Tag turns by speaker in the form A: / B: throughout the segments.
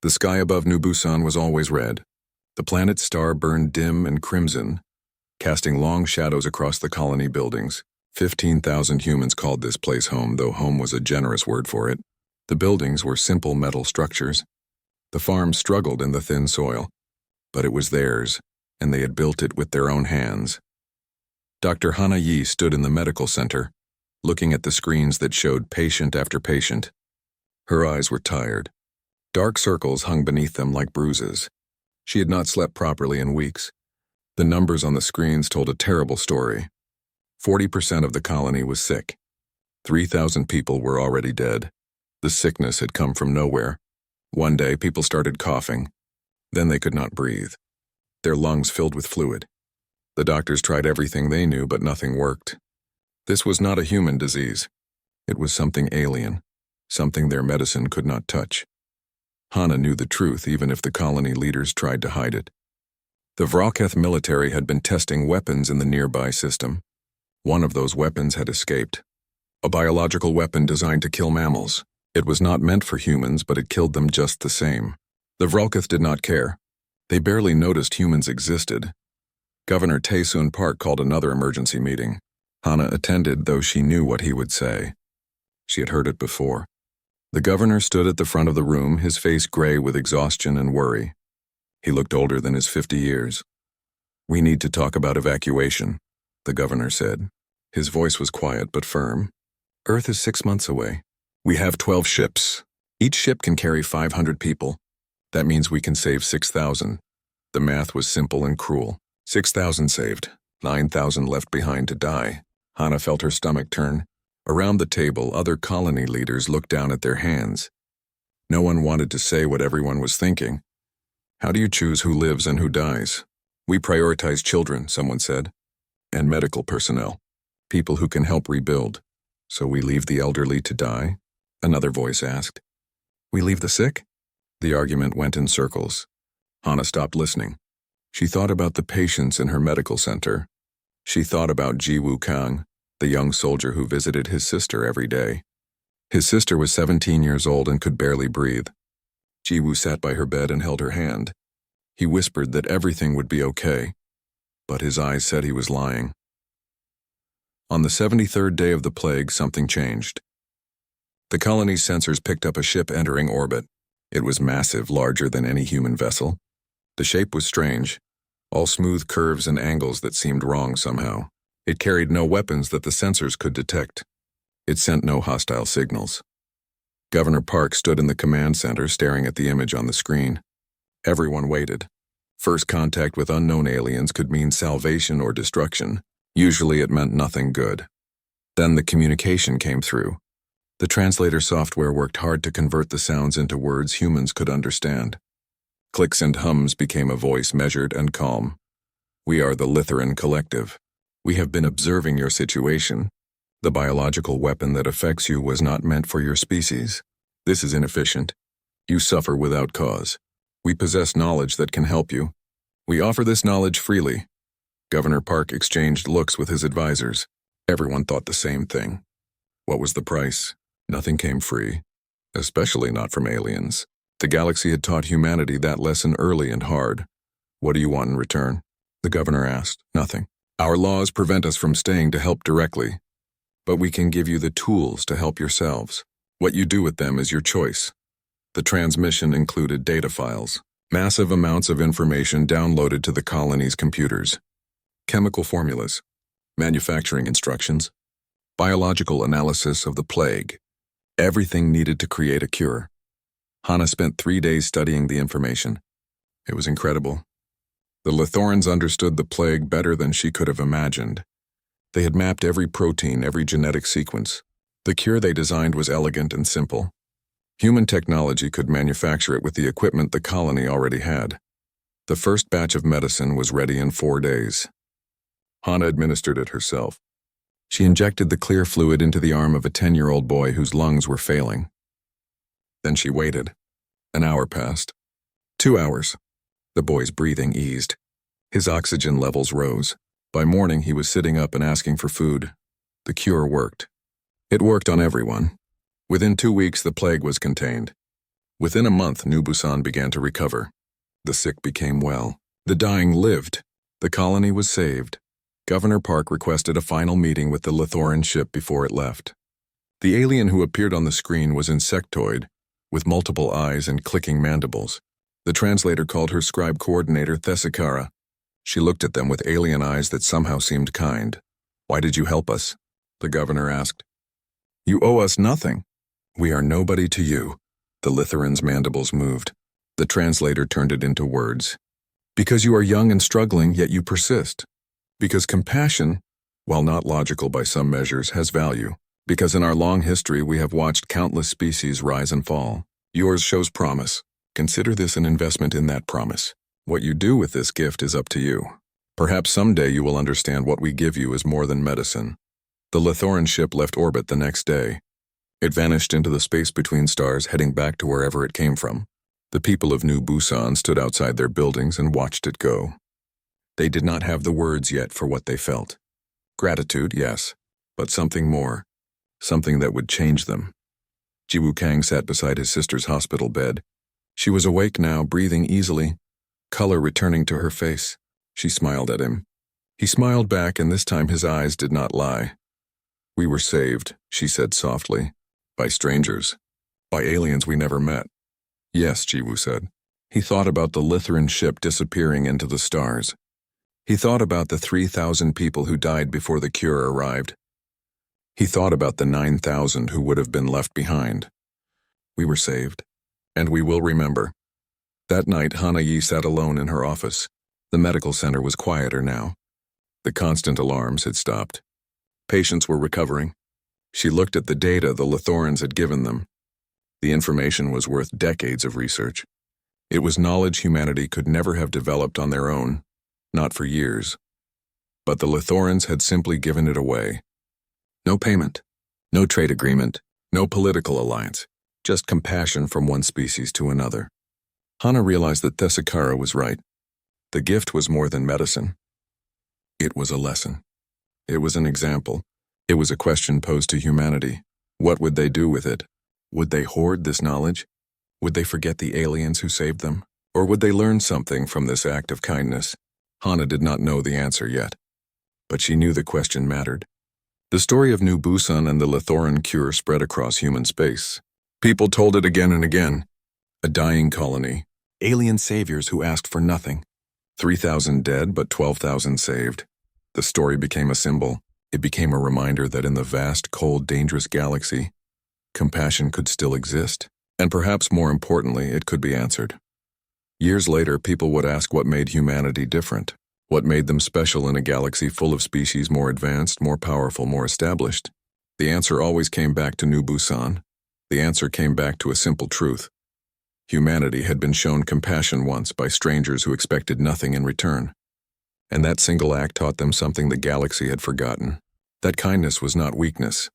A: The sky above New Busan was always red. The planet's star burned dim and crimson, casting long shadows across the colony buildings. 15,000 humans called this place home, though home was a generous word for it. The buildings were simple metal structures. The farm struggled in the thin soil, but it was theirs, and they had built it with their own hands. Dr. Hana Yi stood in the medical center, looking at the screens that showed patient after patient. Her eyes were tired. Dark circles hung beneath them like bruises. She had not slept properly in weeks. The numbers on the screens told a terrible story. 40% of the colony was sick. 3,000 people were already dead. The sickness had come from nowhere. One day, people started coughing. Then they could not breathe. Their lungs filled with fluid. The doctors tried everything they knew, but nothing worked. This was not a human disease. It was something alien, something their medicine could not touch. Hana knew the truth, even if the colony leaders tried to hide it. The Vroketh military had been testing weapons in the nearby system. One of those weapons had escaped. A biological weapon designed to kill mammals. It was not meant for humans, but it killed them just the same. The Vroketh did not care. They barely noticed humans existed. Governor Taesoon Park called another emergency meeting. Hana attended, though she knew what he would say. She had heard it before. The governor stood at the front of the room, his face gray with exhaustion and worry. He looked older than his 50 years. "We need to talk about evacuation," the governor said. His voice was quiet but firm. "Earth is 6 months away. We have 12 ships. Each ship can carry 500 people. That means we can save 6,000. The math was simple and cruel. 6,000 saved, 9,000 left behind to die. Hana felt her stomach turn. Around the table, other colony leaders looked down at their hands. No one wanted to say what everyone was thinking. "How do you choose who lives and who dies?" "We prioritize children," someone said. "And medical personnel. People who can help rebuild." "So we leave the elderly to die?" another voice asked. "We leave the sick?" The argument went in circles. Hana stopped listening. She thought about the patients in her medical center. She thought about Ji Woo Kang, the young soldier who visited his sister every day. His sister was 17 years old and could barely breathe. Ji Woo sat by her bed and held her hand. He whispered that everything would be okay, but his eyes said he was lying. On the 73rd day of the plague, something changed. The colony's sensors picked up a ship entering orbit. It was massive, larger than any human vessel. The shape was strange, all smooth curves and angles that seemed wrong somehow. It carried no weapons that the sensors could detect. It sent no hostile signals. Governor Park stood in the command center staring at the image on the screen. Everyone waited. First contact with unknown aliens could mean salvation or destruction. Usually it meant nothing good. Then the communication came through. The translator software worked hard to convert the sounds into words humans could understand. Clicks and hums became a voice measured and calm. "We are the Lithuran Collective. We have been observing your situation. The biological weapon that affects you was not meant for your species. This is inefficient. You suffer without cause. We possess knowledge that can help you. We offer this knowledge freely." Governor Park exchanged looks with his advisors. Everyone thought the same thing. What was the price? Nothing came free, especially not from aliens. The galaxy had taught humanity that lesson early and hard. "What do you want in return?" the governor asked. "Nothing. Our laws prevent us from staying to help directly, but we can give you the tools to help yourselves. What you do with them is your choice." The transmission included data files, massive amounts of information downloaded to the colony's computers. Chemical formulas, manufacturing instructions, biological analysis of the plague. Everything needed to create a cure. Hana spent 3 days studying the information. It was incredible. The Lithorans understood the plague better than she could have imagined. They had mapped every protein, every genetic sequence. The cure they designed was elegant and simple. Human technology could manufacture it with the equipment the colony already had. The first batch of medicine was ready in 4 days. Hana administered it herself. She injected the clear fluid into the arm of a 10-year-old boy whose lungs were failing. Then she waited. An hour passed. 2 hours. The boy's breathing eased. His oxygen levels rose. By morning, he was sitting up and asking for food. The cure worked. It worked on everyone. Within 2 weeks, the plague was contained. Within a month, New Busan began to recover. The sick became well. The dying lived. The colony was saved. Governor Park requested a final meeting with the Lithoran ship before it left. The alien who appeared on the screen was insectoid, with multiple eyes and clicking mandibles. The translator called her scribe coordinator Thesakara. She looked at them with alien eyes that somehow seemed kind. "Why did you help us?" the governor asked. "You owe us nothing. We are nobody to you." The Lithoran's mandibles moved. The translator turned it into words. "Because you are young and struggling, yet you persist. Because compassion, while not logical by some measures, has value. Because in our long history we have watched countless species rise and fall. Yours shows promise. Consider this an investment in that promise. What you do with this gift is up to you. Perhaps someday you will understand what we give you is more than medicine." The Lithoran ship left orbit the next day. It vanished into the space between stars, heading back to wherever it came from. The people of New Busan stood outside their buildings and watched it go. They did not have the words yet for what they felt. Gratitude, yes, but something more. Something that would change them. Jiwoo Kang sat beside his sister's hospital bed. She was awake now, breathing easily, color returning to her face. She smiled at him. He smiled back, and this time his eyes did not lie. "We were saved," she said softly, "by strangers, by aliens we never met." "Yes," Jiwoo said. He thought about the Lithoran ship disappearing into the stars. He thought about the 3,000 people who died before the cure arrived. He thought about the 9,000 who would have been left behind. We were saved, and we will remember. That night, Hana-yi sat alone in her office. The medical center was quieter now. The constant alarms had stopped. Patients were recovering. She looked at the data the Lithorans had given them. The information was worth decades of research. It was knowledge humanity could never have developed on their own, not for years. But the Lithorans had simply given it away. No payment, no trade agreement, no political alliance, just compassion from one species to another. Hana realized that Thesakara was right. The gift was more than medicine. It was a lesson. It was an example. It was a question posed to humanity. What would they do with it? Would they hoard this knowledge? Would they forget the aliens who saved them? Or would they learn something from this act of kindness? Hana did not know the answer yet, but she knew the question mattered. The story of New Busan and the Lithoran cure spread across human space. People told it again and again. A dying colony. Alien saviors who asked for nothing. 3,000 dead, but 12,000 saved. The story became a symbol. It became a reminder that in the vast, cold, dangerous galaxy, compassion could still exist. And perhaps more importantly, it could be answered. Years later, people would ask what made humanity different. What made them special in a galaxy full of species more advanced, more powerful, more established? The answer always came back to New Busan. The answer came back to a simple truth. Humanity had been shown compassion once by strangers who expected nothing in return. And that single act taught them something the galaxy had forgotten. That kindness was not weakness.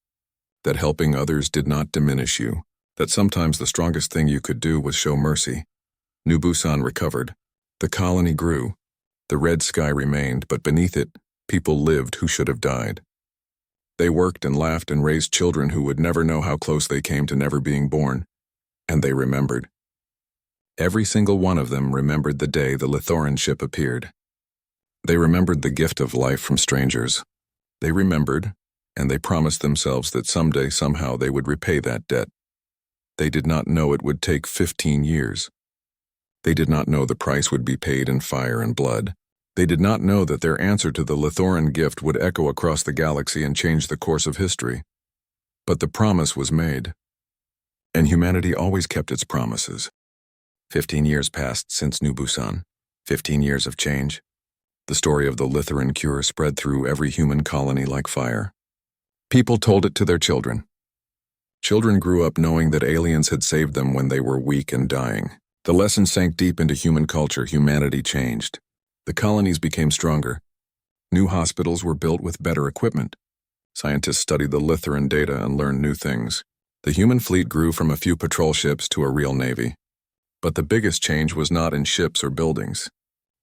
A: That helping others did not diminish you. That sometimes the strongest thing you could do was show mercy. New Busan recovered. The colony grew. The red sky remained, but beneath it, people lived who should have died. They worked and laughed and raised children who would never know how close they came to never being born. And they remembered. Every single one of them remembered the day the Lithoran ship appeared. They remembered the gift of life from strangers. They remembered, and they promised themselves that someday, somehow, they would repay that debt. They did not know it would take 15 years. They did not know the price would be paid in fire and blood. They did not know that their answer to the Lithoran gift would echo across the galaxy and change the course of history. But the promise was made. And humanity always kept its promises. 15 years passed since New Busan. 15 years of change. The story of the Lithoran cure spread through every human colony like fire. People told it to their children. Children grew up knowing that aliens had saved them when they were weak and dying. The lesson sank deep into human culture. Humanity changed. The colonies became stronger. New hospitals were built with better equipment. Scientists studied the Lithoran data and learned new things. The human fleet grew from a few patrol ships to a real navy. But the biggest change was not in ships or buildings.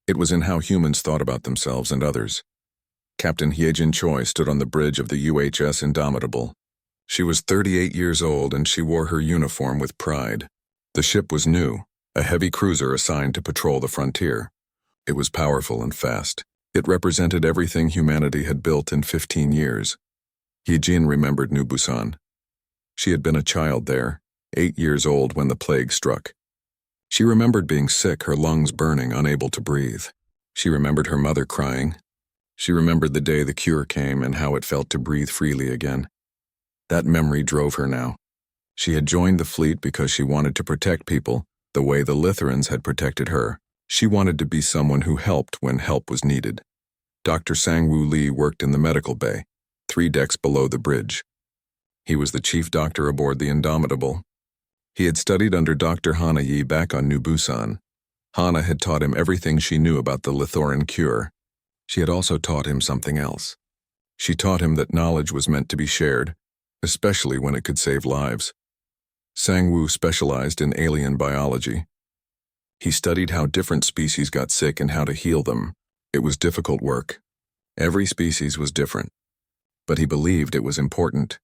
A: It was in how humans thought about themselves and others. Captain Hyejin Choi stood on the bridge of the UHS Indomitable. She was 38 years old and she wore her uniform with pride. The ship was new, a heavy cruiser assigned to patrol the frontier. It was powerful and fast. It represented everything humanity had built in 15 years. Yijin remembered New Busan. She had been a child there, 8 years old when the plague struck. She remembered being sick, her lungs burning, unable to breathe. She remembered her mother crying. She remembered the day the cure came and how it felt to breathe freely again. That memory drove her now. She had joined the fleet because she wanted to protect people the way the Litherans had protected her. She wanted to be someone who helped when help was needed. Dr. Sang-Woo Lee worked in the medical bay, 3 decks below the bridge. He was the chief doctor aboard the Indomitable. He had studied under Dr. Hana Yi back on New Busan. Hana had taught him everything she knew about the Lithoran cure. She had also taught him something else. She taught him that knowledge was meant to be shared, especially when it could save lives. Sang-Woo specialized in alien biology. He studied how different species got sick and how to heal them. It was difficult work. Every species was different. But he believed it was important.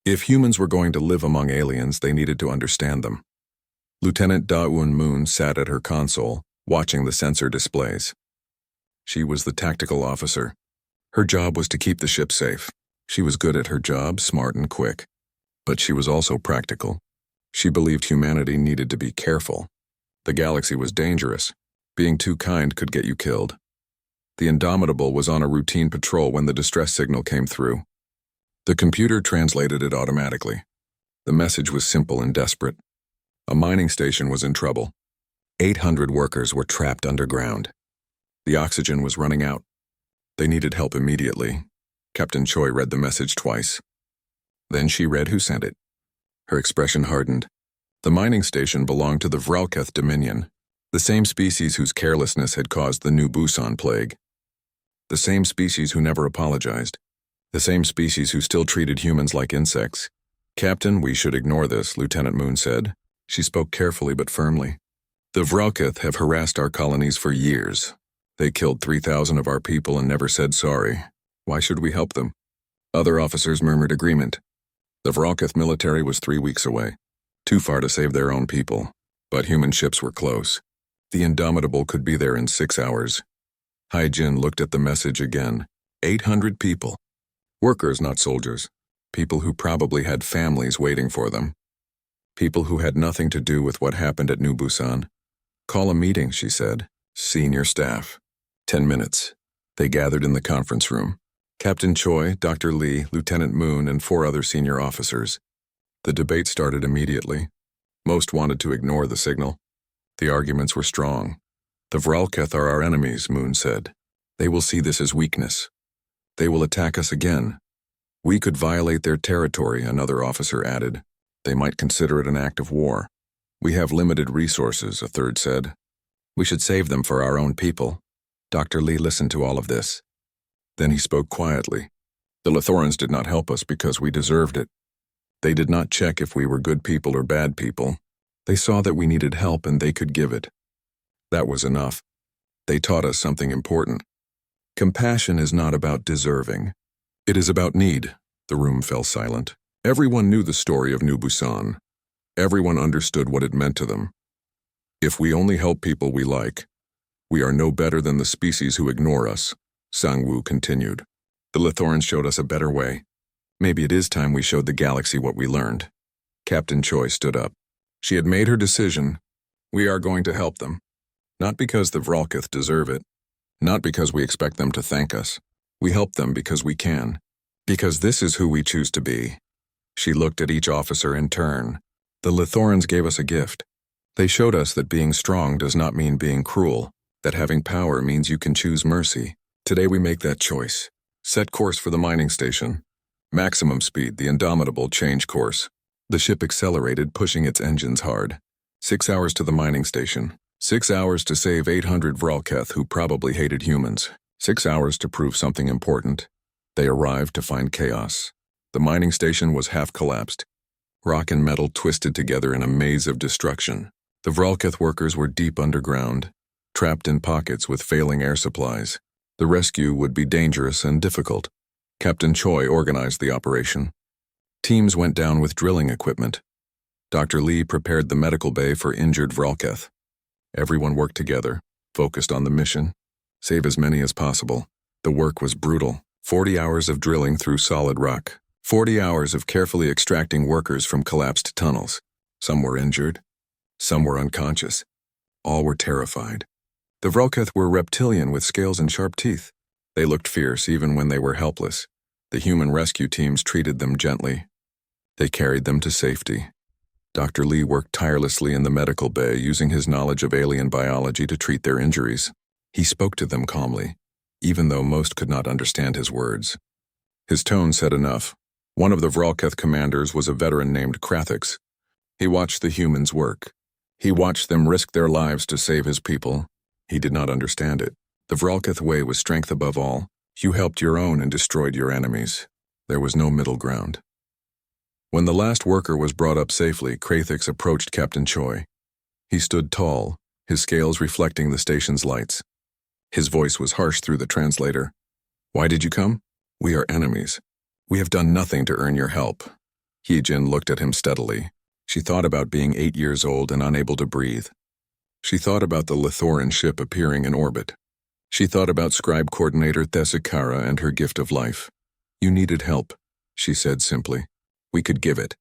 A: If humans were going to live among aliens, they needed to understand them. Lieutenant Da-Eun Moon sat at her console, watching the sensor displays. She was the tactical officer. Her job was to keep the ship safe. She was good at her job, smart and quick. But she was also practical. She believed humanity needed to be careful. The galaxy was dangerous. Being too kind could get you killed. The Indomitable was on a routine patrol when the distress signal came through. The computer translated it automatically. The message was simple and desperate. A mining station was in trouble. 800 workers were trapped underground. The oxygen was running out. They needed help immediately. Captain Choi read the message twice. Then she read who sent it. Her expression hardened. The mining station belonged to the Vralketh Dominion, the same species whose carelessness had caused the New Busan plague. The same species who never apologized. The same species who still treated humans like insects. "Captain, we should ignore this," Lieutenant Moon said. She spoke carefully but firmly. "The Vralketh have harassed our colonies for years. They killed 3,000 of our people and never said sorry. Why should we help them?" Other officers murmured agreement. The Vralketh military was 3 weeks away, too far to save their own people. But human ships were close. The Indomitable could be there in 6 hours. Hai-Jin looked at the message again. 800 people. Workers, not soldiers. People who probably had families waiting for them. People who had nothing to do with what happened at New Busan. "Call a meeting," she said. "Senior staff." 10 minutes. They gathered in the conference room. Captain Choi, Dr. Lee, Lieutenant Moon, and 4 other senior officers. The debate started immediately. Most wanted to ignore the signal. The arguments were strong. "The Vralketh are our enemies," Moon said. "They will see this as weakness. They will attack us again. We could violate their territory," another officer added. "They might consider it an act of war. We have limited resources," a third said. "We should save them for our own people." Dr. Lee listened to all of this. Then he spoke quietly. "The Lithorans did not help us because we deserved it. They did not check if we were good people or bad people. They saw that we needed help and they could give it. That was enough. They taught us something important. Compassion is not about deserving. It is about need." The room fell silent. Everyone knew the story of New Busan. Everyone understood what it meant to them. "If we only help people we like, we are no better than the species who ignore us," Sang-Woo continued. "The Lithorans showed us a better way. Maybe it is time we showed the galaxy what we learned." Captain Choi stood up. She had made her decision. "We are going to help them. Not because the Vralketh deserve it. Not because we expect them to thank us. We help them because we can. Because this is who we choose to be." She looked at each officer in turn. "The Lithorans gave us a gift. They showed us that being strong does not mean being cruel, that having power means you can choose mercy. Today we make that choice. Set course for the mining station. Maximum speed, the Indomitable change course." The ship accelerated, pushing its engines hard. 6 hours to the mining station. 6 hours to save 800 Vralketh who probably hated humans. 6 hours to prove something important. They arrived to find chaos. The mining station was half collapsed. Rock and metal twisted together in a maze of destruction. The Vralketh workers were deep underground, trapped in pockets with failing air supplies. The rescue would be dangerous and difficult. Captain Choi organized the operation. Teams went down with drilling equipment. Dr. Lee prepared the medical bay for injured Vralketh. Everyone worked together, focused on the mission. Save as many as possible. The work was brutal. 40 hours of drilling through solid rock. 40 hours of carefully extracting workers from collapsed tunnels. Some were injured. Some were unconscious. All were terrified. The Vralketh were reptilian with scales and sharp teeth. They looked fierce even when they were helpless. The human rescue teams treated them gently. They carried them to safety. Dr. Lee worked tirelessly in the medical bay, using his knowledge of alien biology to treat their injuries. He spoke to them calmly, even though most could not understand his words. His tone said enough. One of the Vralketh commanders was a veteran named Krathix. He watched the humans work. He watched them risk their lives to save his people. He did not understand it. The Vralketh way was strength above all. You helped your own and destroyed your enemies. There was no middle ground. When the last worker was brought up safely, Krathix approached Captain Choi. He stood tall, his scales reflecting the station's lights. His voice was harsh through the translator. "Why did you come? We are enemies. We have done nothing to earn your help." Hyejin looked at him steadily. She thought about being 8 years old and unable to breathe. She thought about the Lithoran ship appearing in orbit. She thought about scribe coordinator Thesakara and her gift of life. "You needed help," she said simply. "We could give it."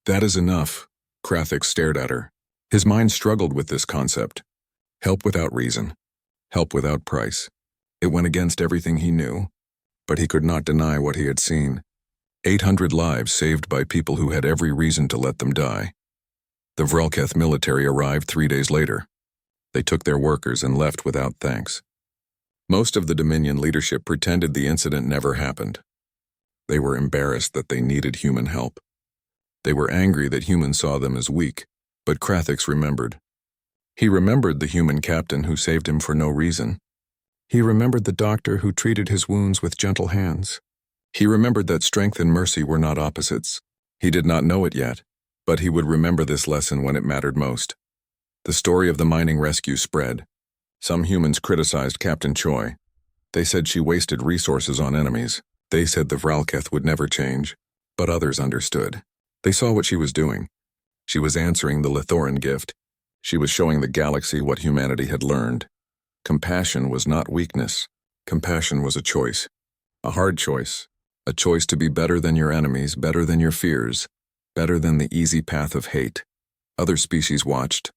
A: "That is enough." Krathix stared at her. His mind struggled with this concept. Help without reason. Help without price. It went against everything he knew, but he could not deny what he had seen. 800 lives saved by people who had every reason to let them die. The Vralketh military arrived 3 days later. They took their workers and left without thanks. Most of the Dominion leadership pretended the incident never happened. They were embarrassed that they needed human help. They were angry that humans saw them as weak, but Krathix remembered. He remembered the human captain who saved him for no reason. He remembered the doctor who treated his wounds with gentle hands. He remembered that strength and mercy were not opposites. He did not know it yet, but he would remember this lesson when it mattered most. The story of the mining rescue spread. Some humans criticized Captain Choi. They said she wasted resources on enemies. They said the Vralketh would never change, but others understood. They saw what she was doing. She was answering the Lithoran gift. She was showing the galaxy what humanity had learned. Compassion was not weakness. Compassion was a choice. A hard choice. A choice to be better than your enemies, better than your fears, better than the easy path of hate. Other species watched.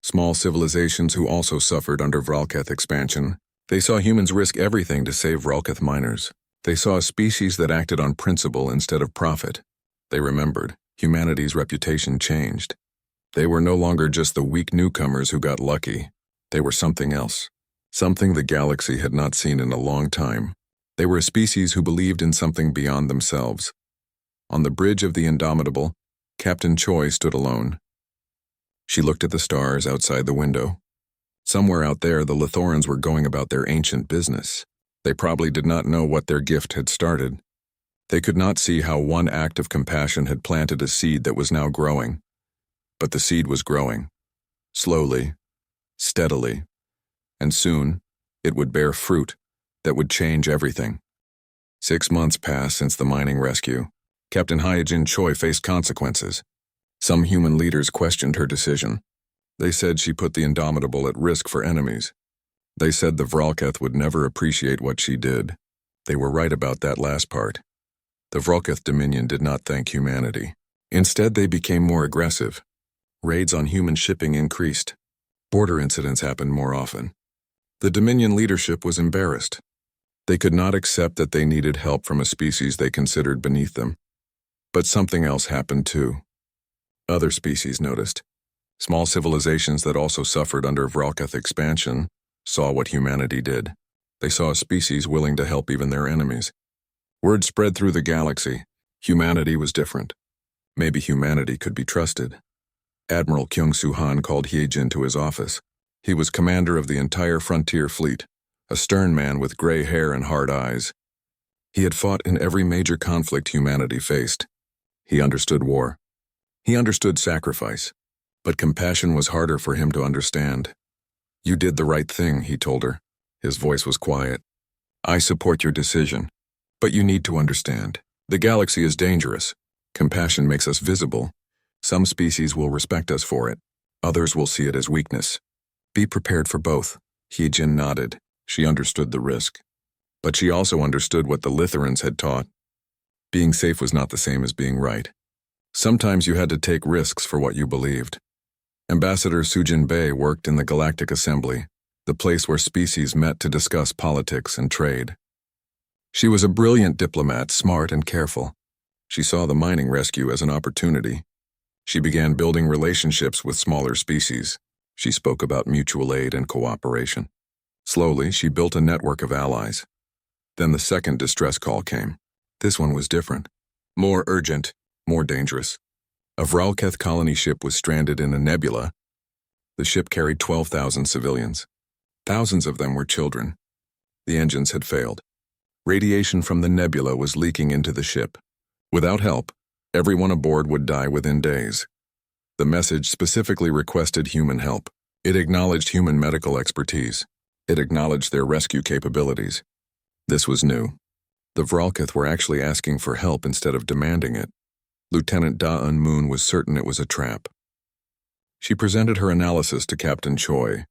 A: Small civilizations who also suffered under Vralketh expansion. They saw humans risk everything to save Vralketh miners. They saw a species that acted on principle instead of profit. They remembered. Humanity's reputation changed. They were no longer just the weak newcomers who got lucky. They were something else. Something the galaxy had not seen in a long time. They were a species who believed in something beyond themselves. On the bridge of the Indomitable, Captain Choi stood alone. She looked at the stars outside the window. Somewhere out there, the Lithorans were going about their ancient business. They probably did not know what their gift had started. They could not see how one act of compassion had planted a seed that was now growing. But the seed was growing. Slowly, steadily, and soon it would bear fruit that would change everything. 6 months passed since the mining rescue. Captain Hyejin Choi faced consequences. Some human leaders questioned her decision. They said she put the Indomitable at risk for enemies. They said the Vralketh would never appreciate what she did. They were right about that last part. The Vralketh Dominion did not thank humanity. Instead, they became more aggressive. Raids on human shipping increased. Border incidents happened more often. The Dominion leadership was embarrassed. They could not accept that they needed help from a species they considered beneath them. But something else happened too. Other species noticed. Small civilizations that also suffered under Vralketh expansion saw what humanity did. They saw a species willing to help even their enemies. Word spread through the galaxy. Humanity was different. Maybe humanity could be trusted. Admiral Kyung-Soo Han called Hyejin to his office. He was commander of the entire frontier fleet, a stern man with gray hair and hard eyes. He had fought in every major conflict humanity faced. He understood war. He understood sacrifice. But compassion was harder for him to understand. "You did the right thing," he told her. His voice was quiet. "I support your decision. But you need to understand. The galaxy is dangerous. Compassion makes us visible. Some species will respect us for it. Others will see it as weakness. Be prepared for both. Hyejin nodded. She understood the risk. But she also understood what the Litherans had taught. Being safe was not the same as being right. Sometimes you had to take risks for what you believed. Ambassador Sujin Bei worked in the Galactic Assembly, the place where species met to discuss politics and trade. She was a brilliant diplomat, smart and careful. She saw the mining rescue as an opportunity. She began building relationships with smaller species. She spoke about mutual aid and cooperation. Slowly, she built a network of allies. Then the second distress call came. This one was different. More urgent, more dangerous. A Vralketh colony ship was stranded in a nebula. The ship carried 12,000 civilians. Thousands of them were children. The engines had failed. Radiation from the nebula was leaking into the ship. Without help, everyone aboard would die within days. The message specifically requested human help. It acknowledged human medical expertise. It acknowledged their rescue capabilities. This was new. The Vralketh were actually asking for help instead of demanding it. Lieutenant Da-Un Moon was certain it was a trap. She presented her analysis to Captain Choi.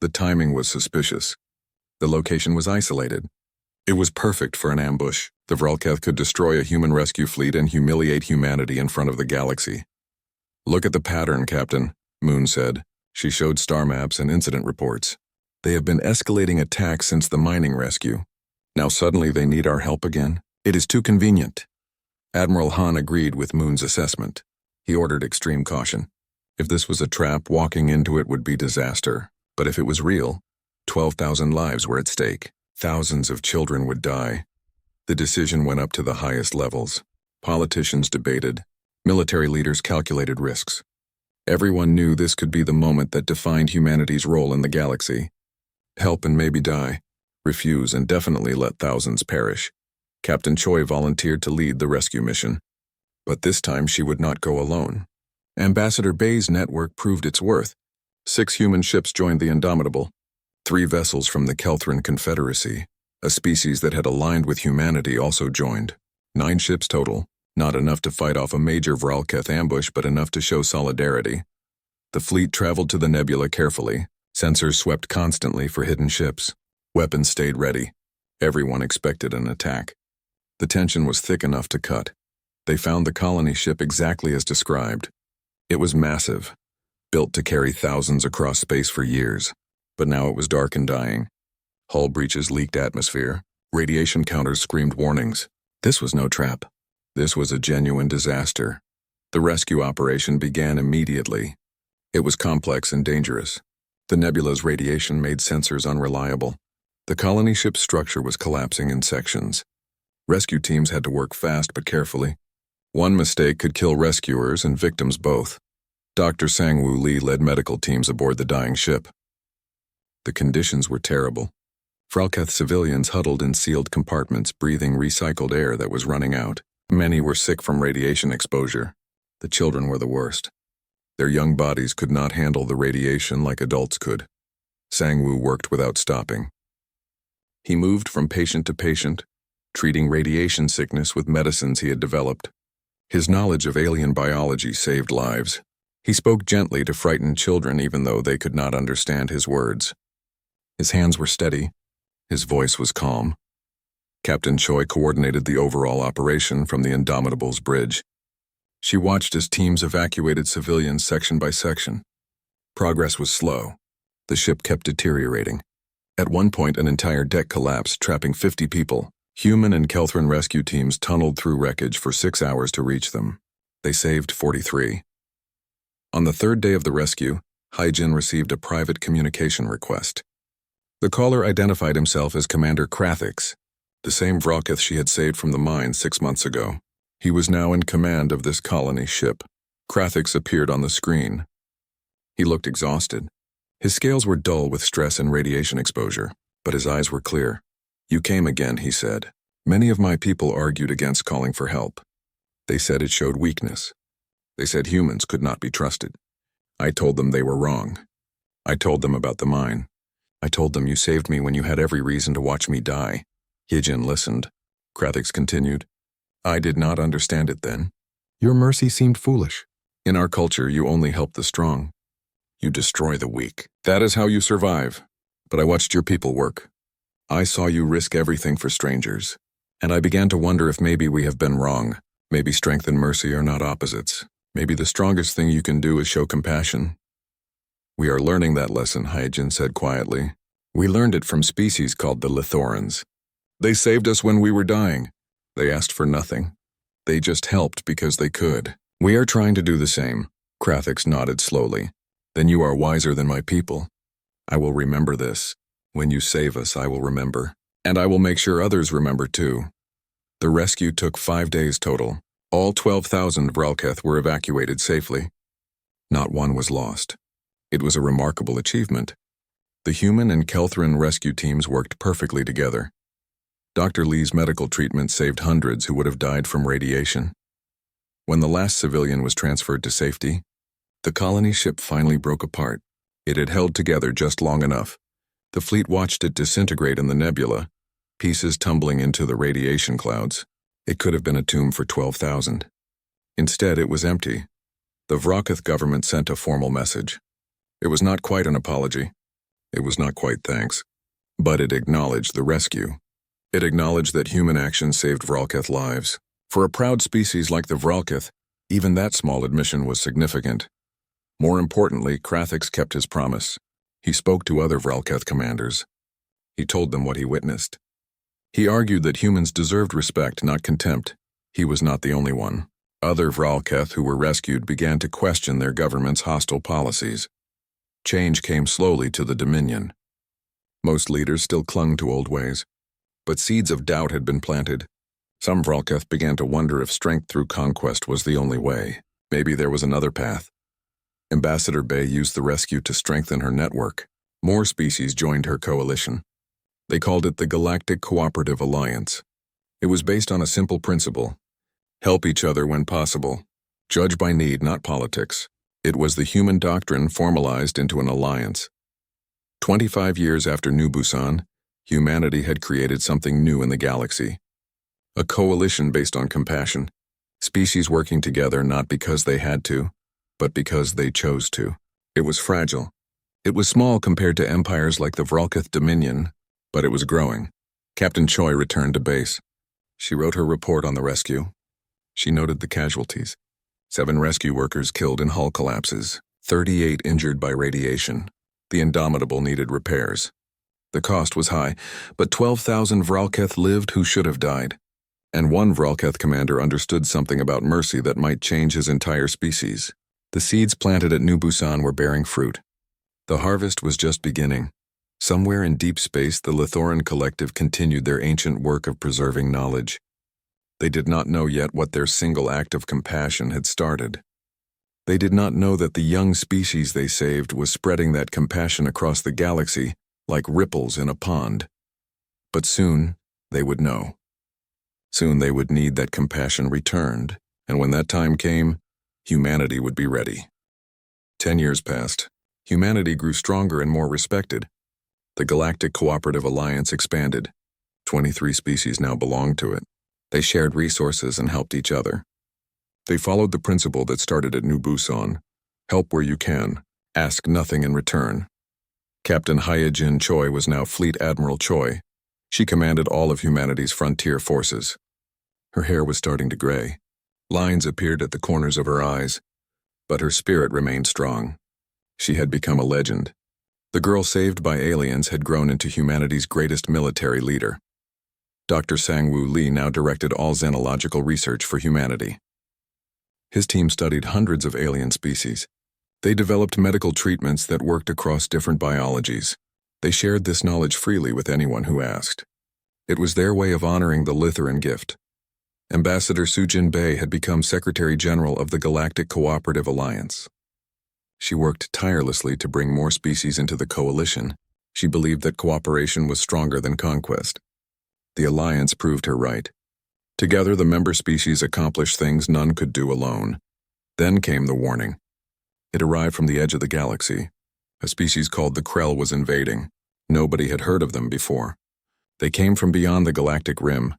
A: The timing was suspicious. The location was isolated. It was perfect for an ambush. The Vralketh could destroy a human rescue fleet and humiliate humanity in front of the galaxy. Look at the pattern, Captain, Moon said. She showed star maps and incident reports. They have been escalating attacks since the mining rescue. Now suddenly they need our help again? It is too convenient. Admiral Han agreed with Moon's assessment. He ordered extreme caution. If this was a trap, walking into it would be disaster. But if it was real, 12,000 lives were at stake. Thousands of children would die. The decision went up to the highest levels. Politicians debated. Military leaders calculated risks. Everyone knew this could be the moment that defined humanity's role in the galaxy. Help and maybe die. Refuse and definitely let thousands perish. Captain Choi volunteered to lead the rescue mission. But this time she would not go alone. Ambassador Bei's network proved its worth. 6 human ships joined the Indomitable. 3 vessels from the Kelthran Confederacy, a species that had aligned with humanity, also joined. 9 ships total, not enough to fight off a major Vralketh ambush, but enough to show solidarity. The fleet traveled to the nebula carefully. Sensors swept constantly for hidden ships. Weapons stayed ready. Everyone expected an attack. The tension was thick enough to cut. They found the colony ship exactly as described. It was massive, built to carry thousands across space for years. But now it was dark and dying. Hull breaches leaked atmosphere. Radiation counters screamed warnings. This was no trap. This was a genuine disaster. The rescue operation began immediately. It was complex and dangerous. The nebula's radiation made sensors unreliable. The colony ship's structure was collapsing in sections. Rescue teams had to work fast but carefully. One mistake could kill rescuers and victims both. Dr. Sangwoo Lee led medical teams aboard the dying ship. The conditions were terrible. Vralketh civilians huddled in sealed compartments, breathing recycled air that was running out. Many were sick from radiation exposure. The children were the worst. Their young bodies could not handle the radiation like adults could. Sangwoo worked without stopping. He moved from patient to patient, treating radiation sickness with medicines he had developed. His knowledge of alien biology saved lives. He spoke gently to frightened children even though they could not understand his words. His hands were steady. His voice was calm. Captain Choi coordinated the overall operation from the Indomitable's bridge. She watched as teams evacuated civilians section by section. Progress was slow. The ship kept deteriorating. At one point, an entire deck collapsed, trapping 50 people. Human and Kelthran rescue teams tunneled through wreckage for 6 hours to reach them. They saved 43. On the 3rd day of the rescue, Hyejin received a private communication request. The caller identified himself as Commander Krathix, the same Vralketh she had saved from the mine 6 months ago. He was now in command of this colony ship. Krathix appeared on the screen. He looked exhausted. His scales were dull with stress and radiation exposure, but his eyes were clear. "You came again," he said. "Many of my people argued against calling for help. They said it showed weakness. They said humans could not be trusted. I told them they were wrong. I told them about the mine. I told them you saved me when you had every reason to watch me die." Hyejin listened. Krathix continued. "I did not understand it then. Your mercy seemed foolish. In our culture, you only help the strong. You destroy the weak. That is how you survive. But I watched your people work. I saw you risk everything for strangers. And I began to wonder if maybe we have been wrong. Maybe strength and mercy are not opposites. Maybe the strongest thing you can do is show compassion. We are learning that lesson, Hyjin said quietly. We learned it from species called the Lithorans. They saved us when we were dying. They asked for nothing. They just helped because they could. We are trying to do the same. Krathix nodded slowly. Then you are wiser than my people. I will remember this. When you save us, I will remember. And I will make sure others remember too. The rescue took 5 days total. All 12,000 Vralketh were evacuated safely. Not one was lost. It was a remarkable achievement. The human and Kelthran rescue teams worked perfectly together. Dr. Lee's medical treatment saved hundreds who would have died from radiation. When the last civilian was transferred to safety, the colony ship finally broke apart. It had held together just long enough. The fleet watched it disintegrate in the nebula, pieces tumbling into the radiation clouds. It could have been a tomb for 12,000. Instead, it was empty. The Vralketh government sent a formal message. It was not quite an apology. It was not quite thanks. But it acknowledged the rescue. It acknowledged that human action saved Vralketh lives. For a proud species like the Vralketh, even that small admission was significant. More importantly, Krathix kept his promise. He spoke to other Vralketh commanders. He told them what he witnessed. He argued that humans deserved respect, not contempt. He was not the only one. Other Vralketh who were rescued began to question their government's hostile policies. Change came slowly to the Dominion. Most leaders still clung to old ways, but seeds of doubt had been planted. Some Vralketh began to wonder if strength through conquest was the only way. Maybe there was another path. Ambassador Bay used the rescue to strengthen her network. More species joined her coalition. They called it the Galactic Cooperative Alliance. It was based on a simple principle: help each other when possible. Judge by need, not politics. It was the human doctrine formalized into an alliance. 25 years after New Busan, humanity had created something new in the galaxy. A coalition based on compassion. Species working together not because they had to, but because they chose to. It was fragile. It was small compared to empires like the Vralketh Dominion, but it was growing. Captain Choi returned to base. She wrote her report on the rescue. She noted the casualties. 7 rescue workers killed in hull collapses, 38 injured by radiation. The Indomitable needed repairs. The cost was high, but 12,000 Vralketh lived who should have died. And one Vralketh commander understood something about mercy that might change his entire species. The seeds planted at New Busan were bearing fruit. The harvest was just beginning. Somewhere in deep space, the Lithoran collective continued their ancient work of preserving knowledge. They did not know yet what their single act of compassion had started. They did not know that the young species they saved was spreading that compassion across the galaxy like ripples in a pond. But soon, they would know. Soon they would need that compassion returned, and when that time came, humanity would be ready. 10 years passed. Humanity grew stronger and more respected. The Galactic Cooperative Alliance expanded. 23 species now belonged to it. They shared resources and helped each other. They followed the principle that started at New Busan: help where you can, ask nothing in return. Captain Hyjin Choi was now Fleet Admiral Choi. She commanded all of humanity's frontier forces. Her hair was starting to gray. Lines appeared at the corners of her eyes, but her spirit remained strong. She had become a legend. The girl saved by aliens had grown into humanity's greatest military leader. Dr. Sangwoo Lee now directed all xenological research for humanity. His team studied hundreds of alien species. They developed medical treatments that worked across different biologies. They shared this knowledge freely with anyone who asked. It was their way of honoring the Lithoran gift. Ambassador Sujin Bay had become Secretary General of the Galactic Cooperative Alliance. She worked tirelessly to bring more species into the coalition. She believed that cooperation was stronger than conquest. The alliance proved her right. Together, the member species accomplished things none could do alone. Then came the warning. It arrived from the edge of the galaxy. A species called the Krell was invading. Nobody had heard of them before. They came from beyond the galactic rim,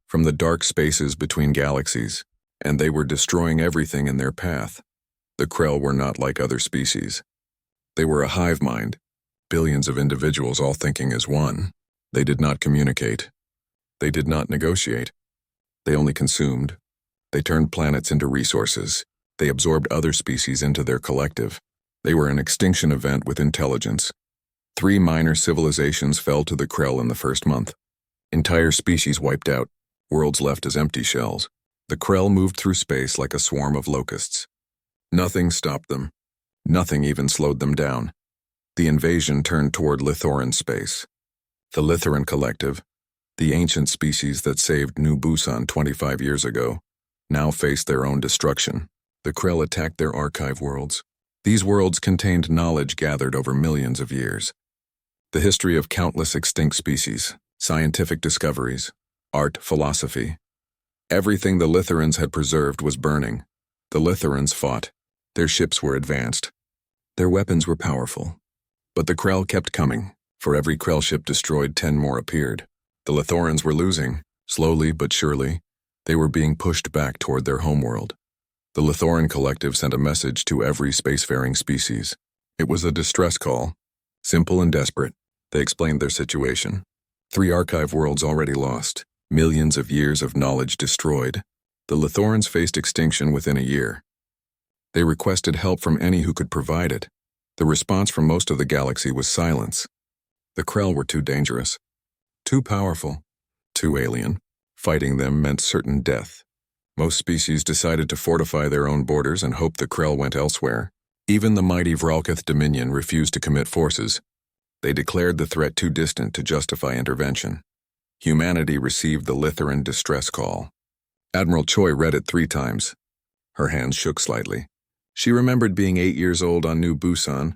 A: from the dark spaces between galaxies, and they were destroying everything in their path. The Krell were not like other species. They were a hive mind, billions of individuals all thinking as one. They did not communicate. They did not negotiate. They only consumed. They turned planets into resources. They absorbed other species into their collective. They were an extinction event with intelligence. 3 minor civilizations fell to the Krell in the first month. Entire species wiped out, worlds left as empty shells. The Krell moved through space like a swarm of locusts. Nothing stopped them. Nothing even slowed them down. The invasion turned toward Lithoran space. The Lithoran Collective, the ancient species that saved New Busan 25 years ago, now faced their own destruction. The Krell attacked their archive worlds. These worlds contained knowledge gathered over millions of years. The history of countless extinct species, scientific discoveries, art, philosophy. Everything the Lithorans had preserved was burning. The Lithorans fought. Their ships were advanced. Their weapons were powerful. But the Krell kept coming. For every Krell ship destroyed, 10 more appeared. The Lithorans were losing. Slowly but surely, they were being pushed back toward their homeworld. The Lithoran Collective sent a message to every spacefaring species. It was a distress call. Simple and desperate, they explained their situation. 3 archive worlds already lost. Millions of years of knowledge destroyed. The Lithorans faced extinction within a year. They requested help from any who could provide it. The response from most of the galaxy was silence. The Krell were too dangerous, too powerful, too alien. Fighting them meant certain death. Most species decided to fortify their own borders and hope the Krell went elsewhere. Even the mighty Vralketh Dominion refused to commit forces. They declared the threat too distant to justify intervention. Humanity received the Lithoran distress call. Admiral Choi read it 3 times. Her hands shook slightly. She remembered being 8 years old on New Busan.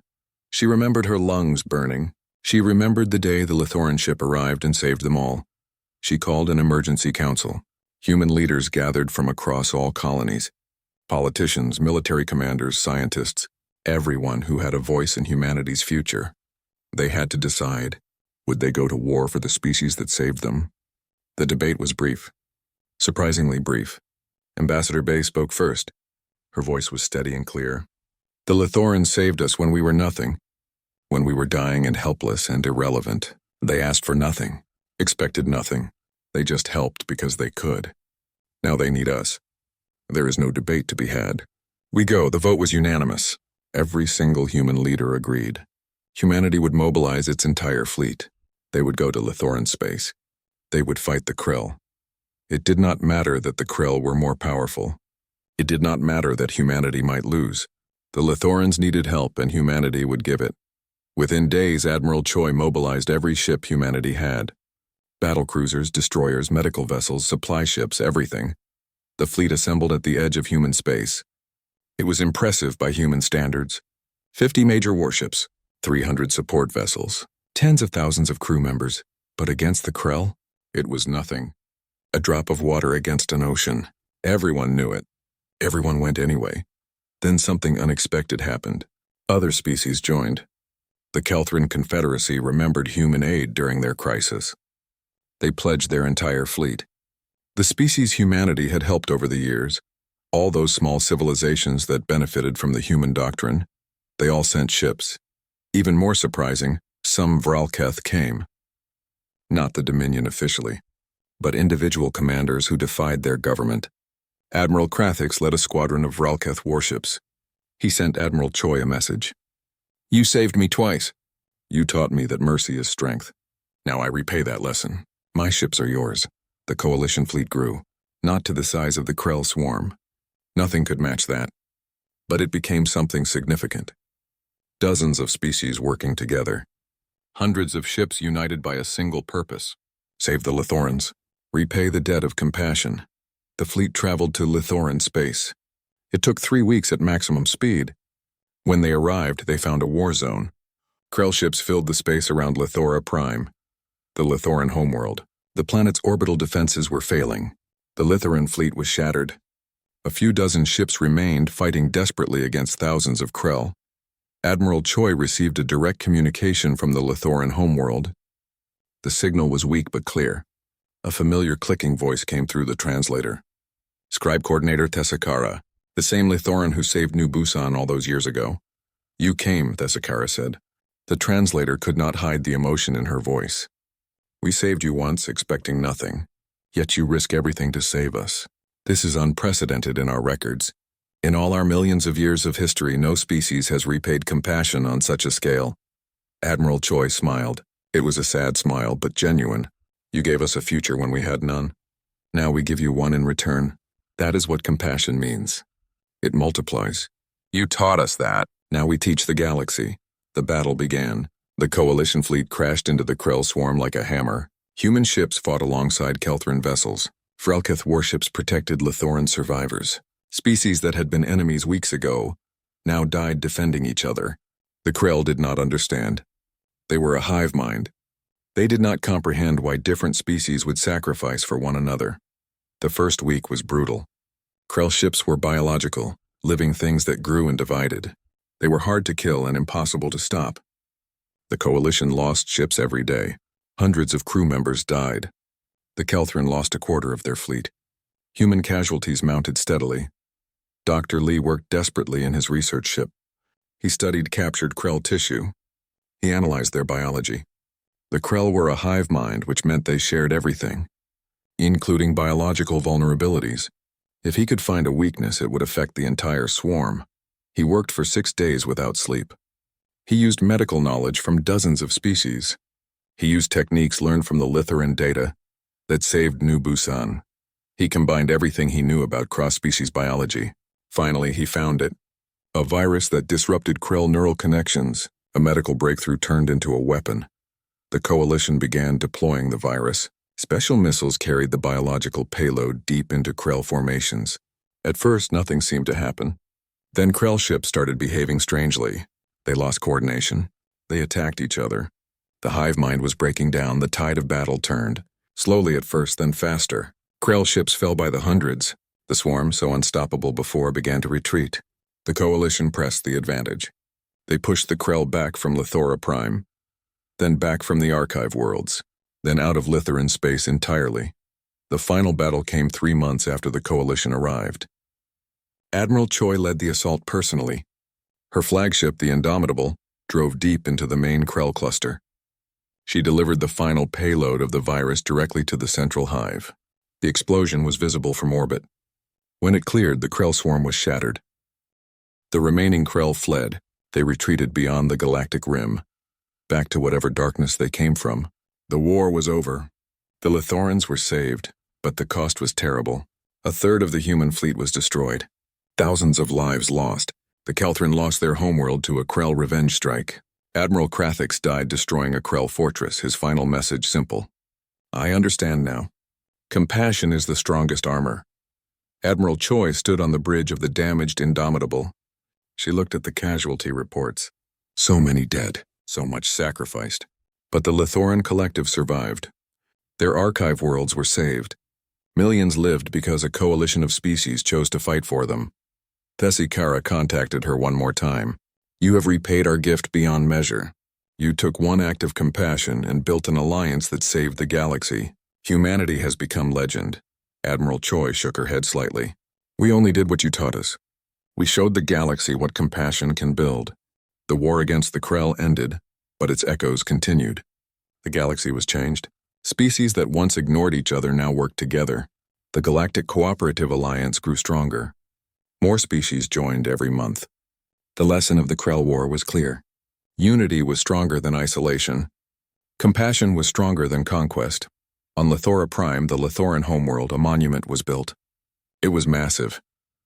A: She remembered her lungs burning. She remembered the day the Lithoran ship arrived and saved them all. She called an emergency council. Human leaders gathered from across all colonies. Politicians, military commanders, scientists, everyone who had a voice in humanity's future. They had to decide, would they go to war for the species that saved them? The debate was brief. Surprisingly brief. Ambassador Bay spoke first. Her voice was steady and clear. The Lithorans saved us when we were nothing. When we were dying and helpless and irrelevant. They asked for nothing, expected nothing. They just helped because they could. Now they need us. There is no debate to be had. We go. The vote was unanimous. Every single human leader agreed. Humanity would mobilize its entire fleet. They would go to Lithoran space. They would fight the Krell. It did not matter that the Krell were more powerful. It did not matter that humanity might lose. The Lithorans needed help and humanity would give it. Within days, Admiral Choi mobilized every ship humanity had. Battlecruisers, destroyers, medical vessels, supply ships, everything. The fleet assembled at the edge of human space. It was impressive by human standards. 50 major warships, 300 support vessels, tens of thousands of crew members. But against the Krell, it was nothing. A drop of water against an ocean. Everyone knew it. Everyone went anyway. Then something unexpected happened. Other species joined. The Kelthran Confederacy remembered human aid during their crisis. They pledged their entire fleet. The species humanity had helped over the years, all those small civilizations that benefited from the human doctrine, they all sent ships. Even more surprising, some Vralketh came. Not the Dominion officially, but individual commanders who defied their government. Admiral Krathix led a squadron of Vralketh warships. He sent Admiral Choi a message. You saved me twice. You taught me that mercy is strength. Now I repay that lesson. My ships are yours. The coalition fleet grew, not to the size of the Krell swarm. Nothing could match that. But it became something significant. Dozens of species working together. Hundreds of ships united by a single purpose. Save the Lithorans. Repay the debt of compassion. The fleet traveled to Lithoran space. It took 3 weeks at maximum speed. When they arrived, they found a war zone. Krell ships filled the space around Lithora Prime, the Lithoran homeworld. The planet's orbital defenses were failing. The Lithoran fleet was shattered. A few dozen ships remained, fighting desperately against thousands of Krell. Admiral Choi received a direct communication from the Lithoran homeworld. The signal was weak but clear. A familiar clicking voice came through the translator. Scribe Coordinator Tessakara, The same Lithoran who saved New Busan all those years ago. You came, Thesakara said. The translator could not hide the emotion in her voice. We saved you once, expecting nothing. Yet you risk everything to save us. This is unprecedented in our records. In all our millions of years of history, no species has repaid compassion on such a scale. Admiral Choi smiled. It was a sad smile, but genuine. You gave us a future when we had none. Now we give you one in return. That is what compassion means. It multiplies. You taught us that. Now we teach the galaxy. The battle began. The coalition fleet crashed into the Krell swarm like a hammer. Human ships fought alongside Kelthran vessels. Frelkith warships protected Lithoran survivors. Species that had been enemies weeks ago now died defending each other. The Krell did not understand. They were a hive mind. They did not comprehend why different species would sacrifice for one another. The first week was brutal. Krell ships were biological, living things that grew and divided. They were hard to kill and impossible to stop. The coalition lost ships every day. Hundreds of crew members died. The Kelthran lost a quarter of their fleet. Human casualties mounted steadily. Dr. Lee worked desperately in his research ship. He studied captured Krell tissue. He analyzed their biology. The Krell were a hive mind, which meant they shared everything, including biological vulnerabilities. If he could find a weakness, it would affect the entire swarm. He worked for 6 days without sleep. He used medical knowledge from dozens of species. He used techniques learned from the Lithoran data that saved New Busan. He combined everything he knew about cross-species biology. Finally, he found it. A virus that disrupted Krell neural connections. A medical breakthrough turned into a weapon. The coalition began deploying the virus. Special missiles carried the biological payload deep into Krell formations. At first, nothing seemed to happen. Then Krell ships started behaving strangely. They lost coordination. They attacked each other. The hive mind was breaking down. The tide of battle turned. Slowly at first, then faster. Krell ships fell by the hundreds. The swarm, so unstoppable before, began to retreat. The coalition pressed the advantage. They pushed the Krell back from Lithora Prime, then back from the archive worlds, then out of Lithoran space entirely. The final battle came 3 months after the coalition arrived. Admiral Choi led the assault personally. Her flagship, the Indomitable, drove deep into the main Krell cluster. She delivered the final payload of the virus directly to the central hive. The explosion was visible from orbit. When it cleared, the Krell swarm was shattered. The remaining Krell fled. They retreated beyond the galactic rim, back to whatever darkness they came from. The war was over. The Lithorans were saved, but the cost was terrible. 1/3 of the human fleet was destroyed. Thousands of lives lost. The Kelthran lost their homeworld to a Krell revenge strike. Admiral Krathix died destroying a Krell fortress, his final message simple. I understand now. Compassion is the strongest armor. Admiral Choi stood on the bridge of the damaged Indomitable. She looked at the casualty reports. So many dead, so much sacrificed. But the Lithoran collective survived. Their archive worlds were saved. Millions lived because a coalition of species chose to fight for them. Thesakara contacted her one more time. You have repaid our gift beyond measure. You took one act of compassion and built an alliance that saved the galaxy. Humanity has become legend. Admiral Choi shook her head slightly. We only did what you taught us. We showed the galaxy what compassion can build. The war against the Krell ended, but its echoes continued. The galaxy was changed. Species that once ignored each other now worked together. The Galactic Cooperative Alliance grew stronger. More species joined every month. The lesson of the Krell War was clear. Unity was stronger than isolation. Compassion was stronger than conquest. On Lithora Prime, the Lithoran homeworld, a monument was built. It was massive,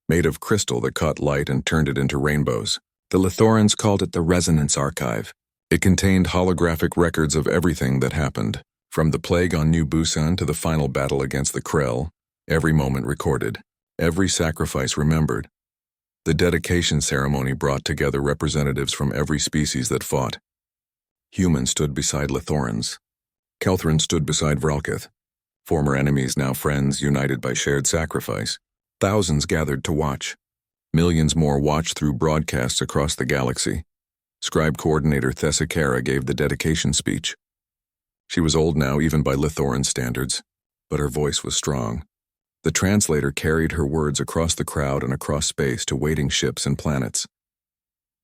A: made of crystal that caught light and turned it into rainbows. The Lithorans called it the Resonance Archive. It contained holographic records of everything that happened, from the plague on New Busan to the final battle against the Krell. Every moment recorded, every sacrifice remembered. The dedication ceremony brought together representatives from every species that fought. Humans stood beside Lithorans. Kelthran stood beside Vralkith. Former enemies, now friends, united by shared sacrifice. Thousands gathered to watch. Millions more watched through broadcasts across the galaxy. Scribe coordinator Thesakara gave the dedication speech. She was old now, even by Lithoran standards, but her voice was strong. The translator carried her words across the crowd and across space to waiting ships and planets.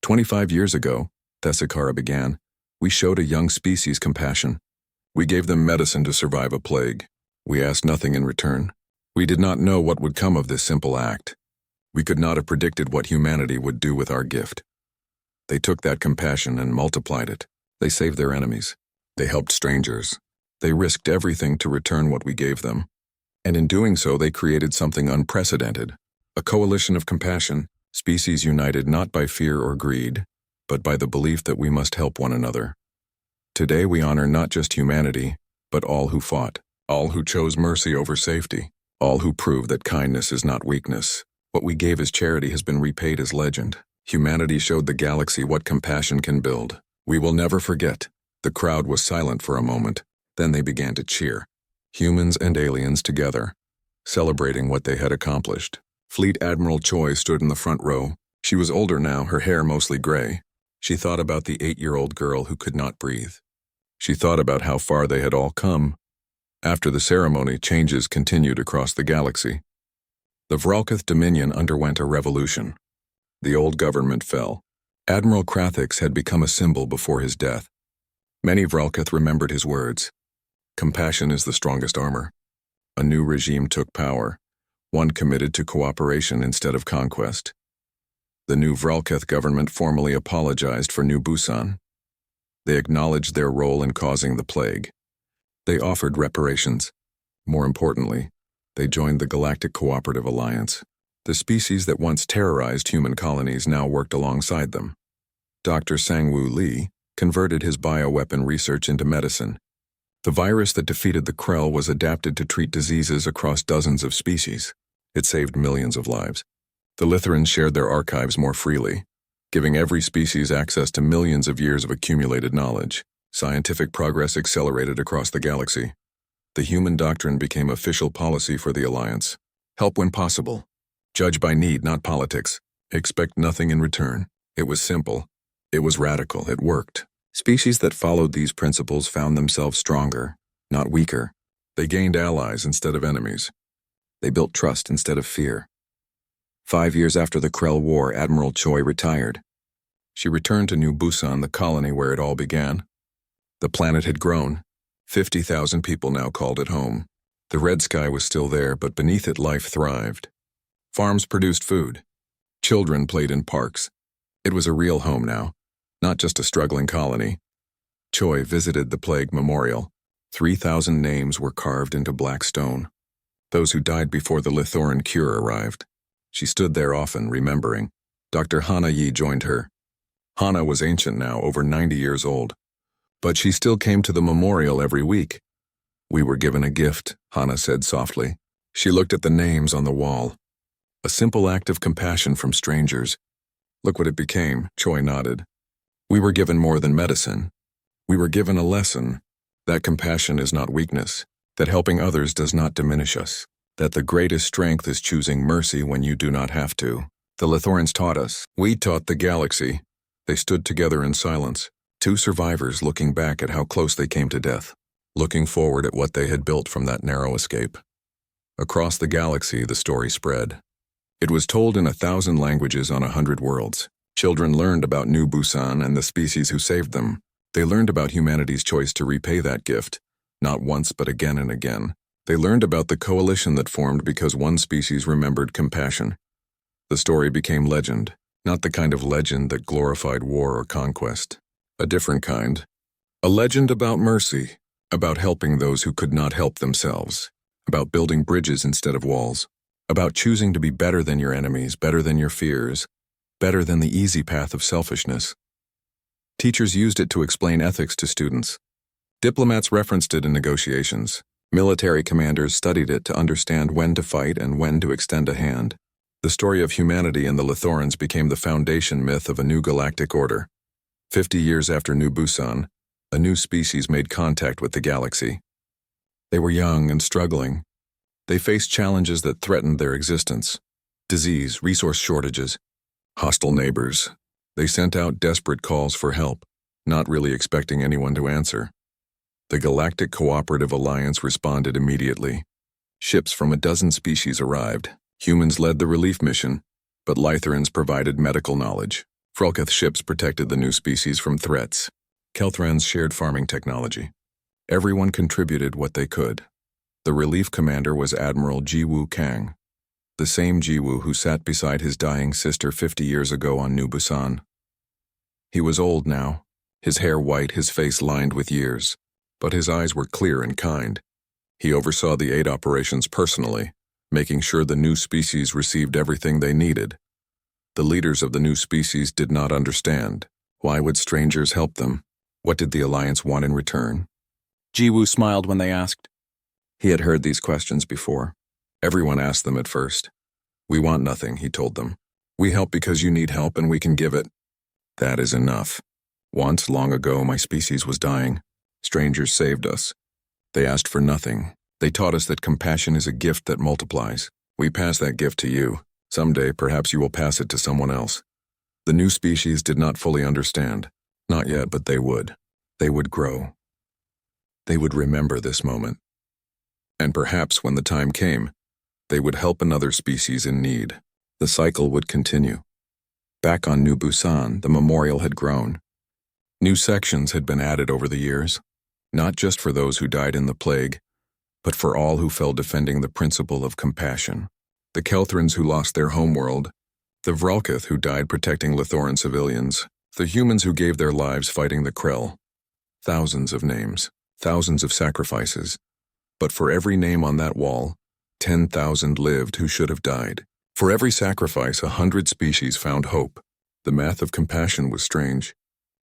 A: 25 years ago, Thessalcara began, we showed a young species compassion. We gave them medicine to survive a plague. We asked nothing in return. We did not know what would come of this simple act. We could not have predicted what humanity would do with our gift. They took that compassion and multiplied it. They saved their enemies. They helped strangers. They risked everything to return what we gave them. And in doing so, they created something unprecedented. A coalition of compassion, species united not by fear or greed, but by the belief that we must help one another. Today we honor not just humanity, but all who fought, all who chose mercy over safety, all who proved that kindness is not weakness. What we gave as charity has been repaid as legend. Humanity showed the galaxy what compassion can build. We will never forget. The crowd was silent for a moment. Then they began to cheer. Humans and aliens together, celebrating what they had accomplished. Fleet Admiral Choi stood in the front row. She was older now, her hair mostly gray. She thought about the 8-year-old girl who could not breathe. She thought about how far they had all come. After the ceremony, changes continued across the galaxy. The Vralkith Dominion underwent a revolution. The old government fell. Admiral Krathix had become a symbol before his death. Many Vralkith remembered his words. Compassion is the strongest armor. A new regime took power, one committed to cooperation instead of conquest. The new Vralkith government formally apologized for New Busan. They acknowledged their role in causing the plague. They offered reparations. More importantly, they joined the Galactic Cooperative Alliance. The species that once terrorized human colonies now worked alongside them. Dr. Sang-Woo Lee converted his bioweapon research into medicine. The virus that defeated the Krell was adapted to treat diseases across dozens of species. It saved millions of lives. The Litherans shared their archives more freely, giving every species access to millions of years of accumulated knowledge. Scientific progress accelerated across the galaxy. The human doctrine became official policy for the Alliance. Help when possible. Judge by need, not politics. Expect nothing in return. It was simple. It was radical. It worked. Species that followed these principles found themselves stronger, not weaker. They gained allies instead of enemies. They built trust instead of fear. 5 years after the Krell War, Admiral Choi retired. She returned to New Busan, the colony where it all began. The planet had grown. 50,000 people now called it home. The red sky was still there, but beneath it life thrived. Farms produced food. Children played in parks. It was a real home now, not just a struggling colony. Choi visited the Plague Memorial. 3,000 names were carved into black stone. Those who died before the Lithoran cure arrived. She stood there often, remembering. Dr. Hana Yi joined her. Hana was ancient now, over 90 years old. But she still came to the memorial every week. We were given a gift, Hana said softly. She looked at the names on the wall. A simple act of compassion from strangers. Look what it became, Choi nodded. We were given more than medicine. We were given a lesson. That compassion is not weakness. That helping others does not diminish us. That the greatest strength is choosing mercy when you do not have to. The Lithorans taught us. We taught the galaxy. They stood together in silence. 2 survivors looking back at how close they came to death. Looking forward at what they had built from that narrow escape. Across the galaxy, the story spread. It was told in 1,000 languages on 100 worlds. Children learned about New Busan and the species who saved them. They learned about humanity's choice to repay that gift, not once but again and again. They learned about the coalition that formed because one species remembered compassion. The story became legend, not the kind of legend that glorified war or conquest. A different kind. A legend about mercy, about helping those who could not help themselves, about building bridges instead of walls, about choosing to be better than your enemies, better than your fears, better than the easy path of selfishness. Teachers used it to explain ethics to students. Diplomats referenced it in negotiations. Military commanders studied it to understand when to fight and when to extend a hand. The story of humanity and the Lithorans became the foundation myth of a new galactic order. 50 years after New Busan, a new species made contact with the galaxy. They were young and struggling. They faced challenges that threatened their existence. Disease, resource shortages, hostile neighbors. They sent out desperate calls for help, not really expecting anyone to answer. The Galactic Cooperative Alliance responded immediately. Ships from a dozen species arrived. Humans led the relief mission, but Lytherans provided medical knowledge. Frolketh ships protected the new species from threats. Kelthrans shared farming technology. Everyone contributed what they could. The relief commander was Admiral Jiwoo Kang, the same Jiwoo who sat beside his dying sister 50 years ago on New Busan. He was old now, his hair white, his face lined with years, but his eyes were clear and kind. He oversaw the aid operations personally, making sure the new species received everything they needed. The leaders of the new species did not understand. Why would strangers help them? What did the Alliance want in return?
B: Jiwoo smiled when they asked.
A: He had heard these questions before. Everyone asked them at first. We want nothing, he told them. We help because you need help and we can give it. That is enough. Once, long ago, my species was dying. Strangers saved us. They asked for nothing. They taught us that compassion is a gift that multiplies. We pass that gift to you. Someday, perhaps you will pass it to someone else. The new species did not fully understand. Not yet, but they would. They would grow. They would remember this moment. And perhaps when the time came, they would help another species in need. The cycle would continue. Back on New Busan, the memorial had grown. New sections had been added over the years, not just for those who died in the plague, but for all who fell defending the principle of compassion. The Kelthrans who lost their homeworld, the Vrolketh who died protecting Lithoran civilians, the humans who gave their lives fighting the Krell. Thousands of names, thousands of sacrifices. But for every name on that wall, 10,000 lived who should have died. For every sacrifice, 100 species found hope. The math of compassion was strange.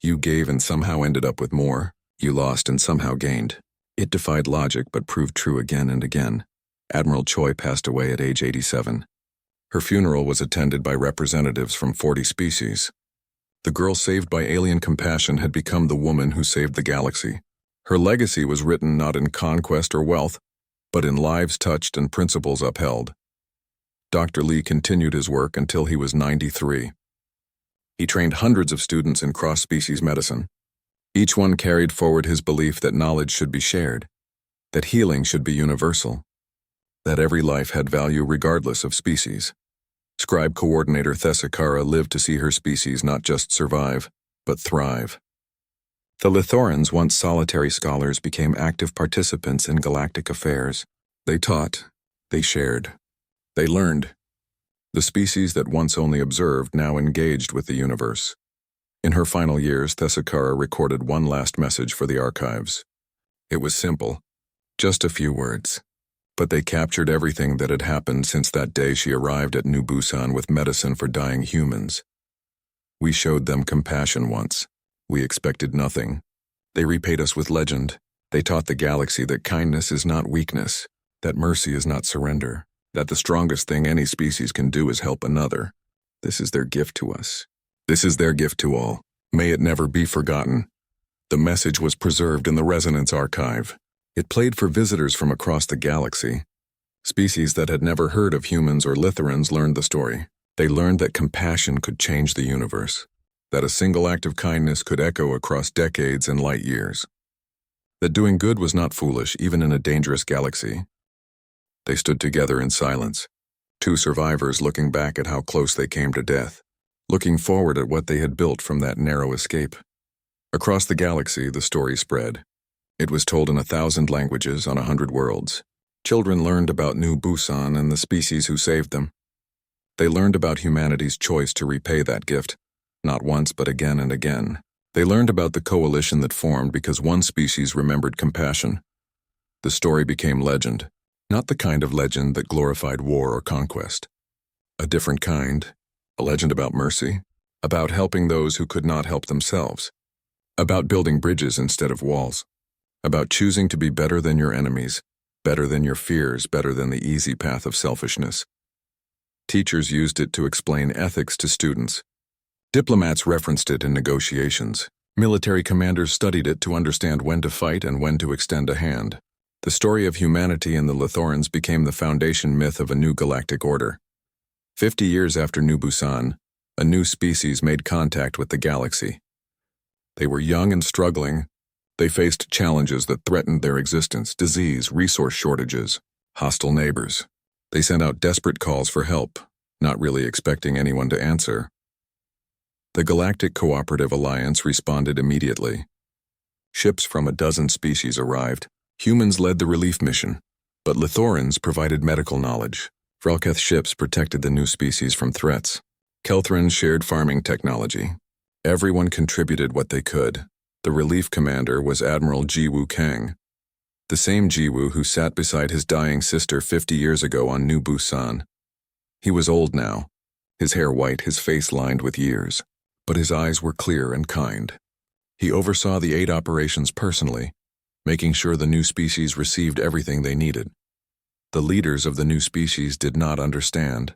A: You gave and somehow ended up with more. You lost and somehow gained. It defied logic but proved true again and again. Admiral Choi passed away at age 87. Her funeral was attended by representatives from 40 species. The girl saved by alien compassion had become the woman who saved the galaxy. Her legacy was written not in conquest or wealth, but in lives touched and principles upheld. Dr. Lee continued his work until he was 93. He trained hundreds of students in cross-species medicine. Each one carried forward his belief that knowledge should be shared, that healing should be universal, that every life had value regardless of species. Scribe coordinator Thesakara lived to see her species not just survive, but thrive. The Lithorans, once solitary scholars, became active participants in galactic affairs. They taught, they shared, they learned. The species that once only observed now engaged with the universe. In her final years, Thesakara recorded one last message for the archives. It was simple, just a few words. But they captured everything that had happened since that day she arrived at New Busan with medicine for dying humans. We showed them compassion once. We expected nothing. They repaid us with legend. They taught the galaxy that kindness is not weakness, that mercy is not surrender, that the strongest thing any species can do is help another. This is their gift to us. This is their gift to all. May it never be forgotten. The message was preserved in the Resonance Archive. It played for visitors from across the galaxy. Species that had never heard of humans or Lithorans learned the story. They learned that compassion could change the universe, that a single act of kindness could echo across decades and light years, that doing good was not foolish even in a dangerous galaxy. They stood together in silence, two survivors looking back at how close they came to death, looking forward at what they had built from that narrow escape. Across the galaxy, the story spread. It was told in 1,000 languages on 100 worlds. Children learned about New Busan and the species who saved them. They learned about humanity's choice to repay that gift, not once but again and again. They learned about the coalition that formed because one species remembered compassion. The story became legend, not the kind of legend that glorified war or conquest. A different kind, a legend about mercy, about helping those who could not help themselves, about building bridges instead of walls, about choosing to be better than your enemies, better than your fears, better than the easy path of selfishness. Teachers used it to explain ethics to students. Diplomats referenced it in negotiations. Military commanders studied it to understand when to fight and when to extend a hand. The story of humanity and the Lithorans became the foundation myth of a new galactic order. 50 years after New Busan, a new species made contact with the galaxy. They were young and struggling. They faced challenges that threatened their existence: disease, resource shortages, hostile neighbors. They sent out desperate calls for help, not really expecting anyone to answer. The Galactic Cooperative Alliance responded immediately. Ships from a dozen species arrived. Humans led the relief mission, but Lithorans provided medical knowledge. Vralketh ships protected the new species from threats. Kelthrans shared farming technology. Everyone contributed what they could. The relief commander was Admiral Jiwoo Kang, the same Jiwoo who sat beside his dying sister 50 years ago on New Busan. He was old now, his hair white, his face lined with years, but his eyes were clear and kind. He oversaw the 8 operations personally, making sure the new species received everything they needed. The leaders of the new species did not understand.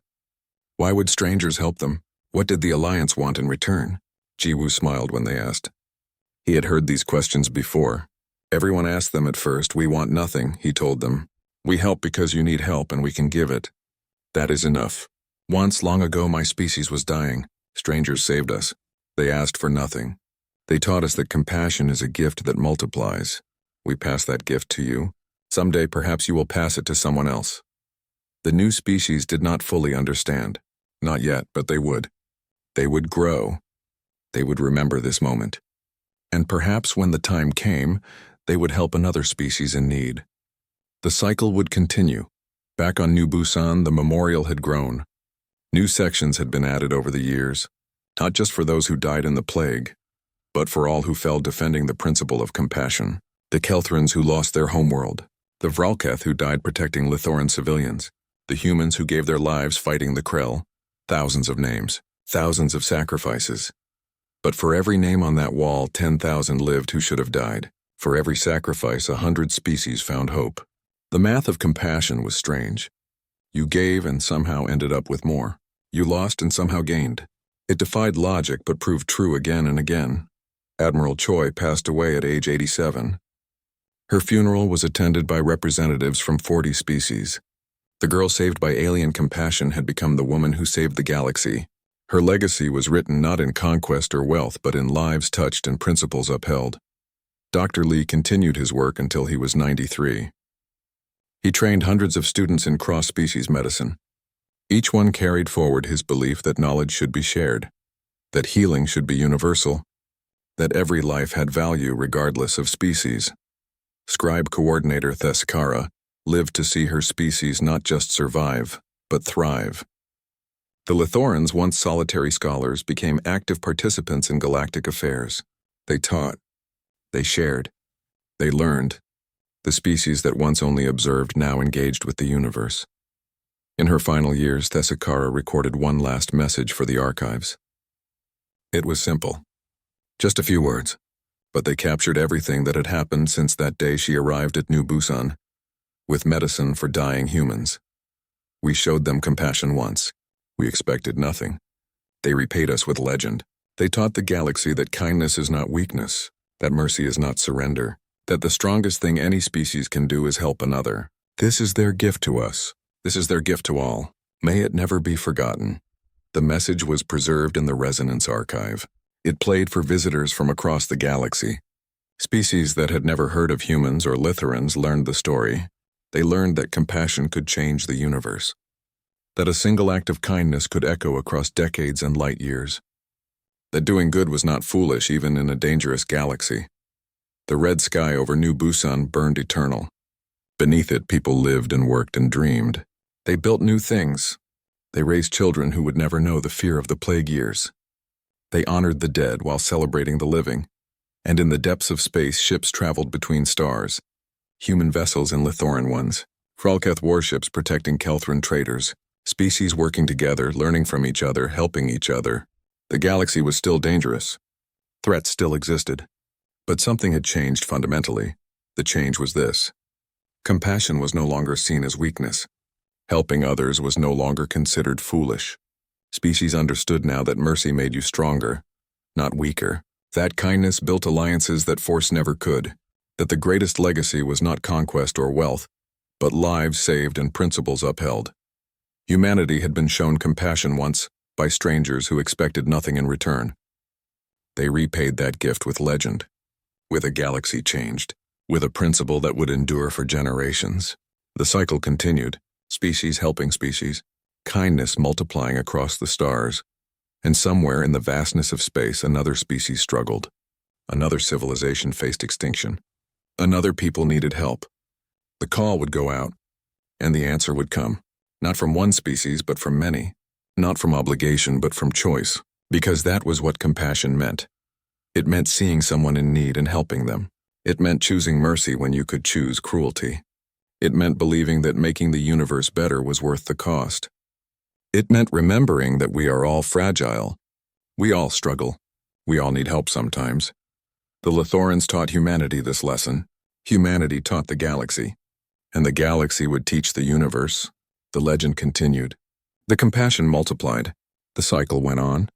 A: Why would strangers help them? What did the Alliance want in return? Jiwoo smiled when they asked. He had heard these questions before. Everyone asked them at first. We want nothing, he told them. We help because you need help and we can give it. That is enough. Once, long ago, my species was dying. Strangers saved us. They asked for nothing. They taught us that compassion is a gift that multiplies. We pass that gift to you. Someday, perhaps you will pass it to someone else. The new species did not fully understand. Not yet, but they would. They would grow. They would remember this moment. And perhaps when the time came, they would help another species in need. The cycle would continue. Back on New Busan, the memorial had grown. New sections had been added over the years, not just for those who died in the plague, but for all who fell defending the principle of compassion. The Kelthrans who lost their homeworld, the Vralketh who died protecting Lithoran civilians, the humans who gave their lives fighting the Krell. Thousands of names, thousands of sacrifices. But for every name on that wall, 10,000 lived who should have died. For every sacrifice, 100 species found hope. The math of compassion was strange. You gave and somehow ended up with more. You lost and somehow gained. It defied logic but proved true again and again. Admiral Choi passed away at age 87. Her funeral was attended by representatives from 40 species. The girl saved by alien compassion had become the woman who saved the galaxy. Her legacy was written not in conquest or wealth, but in lives touched and principles upheld. Dr. Lee continued his work until he was 93. He trained hundreds of students in cross-species medicine. Each one carried forward his belief that knowledge should be shared, that healing should be universal, that every life had value regardless of species. Scribe coordinator Theskara lived to see her species not just survive, but thrive. The Lithorans, once solitary scholars, became active participants in galactic affairs. They taught. They shared. They learned. The species that once only observed now engaged with the universe. In her final years, Theskara recorded one last message for the archives. It was simple. Just a few words. But they captured everything that had happened since that day she arrived at New Busan, with medicine for dying humans. We showed them compassion once. We expected nothing. They repaid us with legend. They taught the galaxy that kindness is not weakness, that mercy is not surrender, that the strongest thing any species can do is help another. This is their gift to us. This is their gift to all. May it never be forgotten. The message was preserved in the Resonance Archive. It played for visitors from across the galaxy. Species that had never heard of humans or Lithorans learned the story. They learned that compassion could change the universe, that a single act of kindness could echo across decades and light years, that doing good was not foolish even in a dangerous galaxy. The red sky over New Busan burned eternal. Beneath it, people lived and worked and dreamed. They built new things. They raised children who would never know the fear of the plague years. They honored the dead while celebrating the living. And in the depths of space, ships traveled between stars. Human vessels and Lithoran ones. Vralketh warships protecting Kelthran traders. Species working together, learning from each other, helping each other. The galaxy was still dangerous. Threats still existed. But something had changed fundamentally. The change was this. Compassion was no longer seen as weakness. Helping others was no longer considered foolish. Species understood now that mercy made you stronger, not weaker. That kindness built alliances that force never could. That the greatest legacy was not conquest or wealth, but lives saved and principles upheld. Humanity had been shown compassion once by strangers who expected nothing in return. They repaid that gift with legend, with a galaxy changed, with a principle that would endure for generations. The cycle continued, species helping species, kindness multiplying across the stars, and somewhere in the vastness of space another species struggled. Another civilization faced extinction. Another people needed help. The call would go out, and the answer would come, not from one species but from many, not from obligation but from choice, because that was what compassion meant. It meant seeing someone in need and helping them. It meant choosing mercy when you could choose cruelty. It meant believing that making the universe better was worth the cost. It meant remembering that we are all fragile. We all struggle. We all need help sometimes. The Lithorans taught humanity this lesson. Humanity taught the galaxy. And the galaxy would teach the universe. The legend continued. The compassion multiplied. The cycle went on.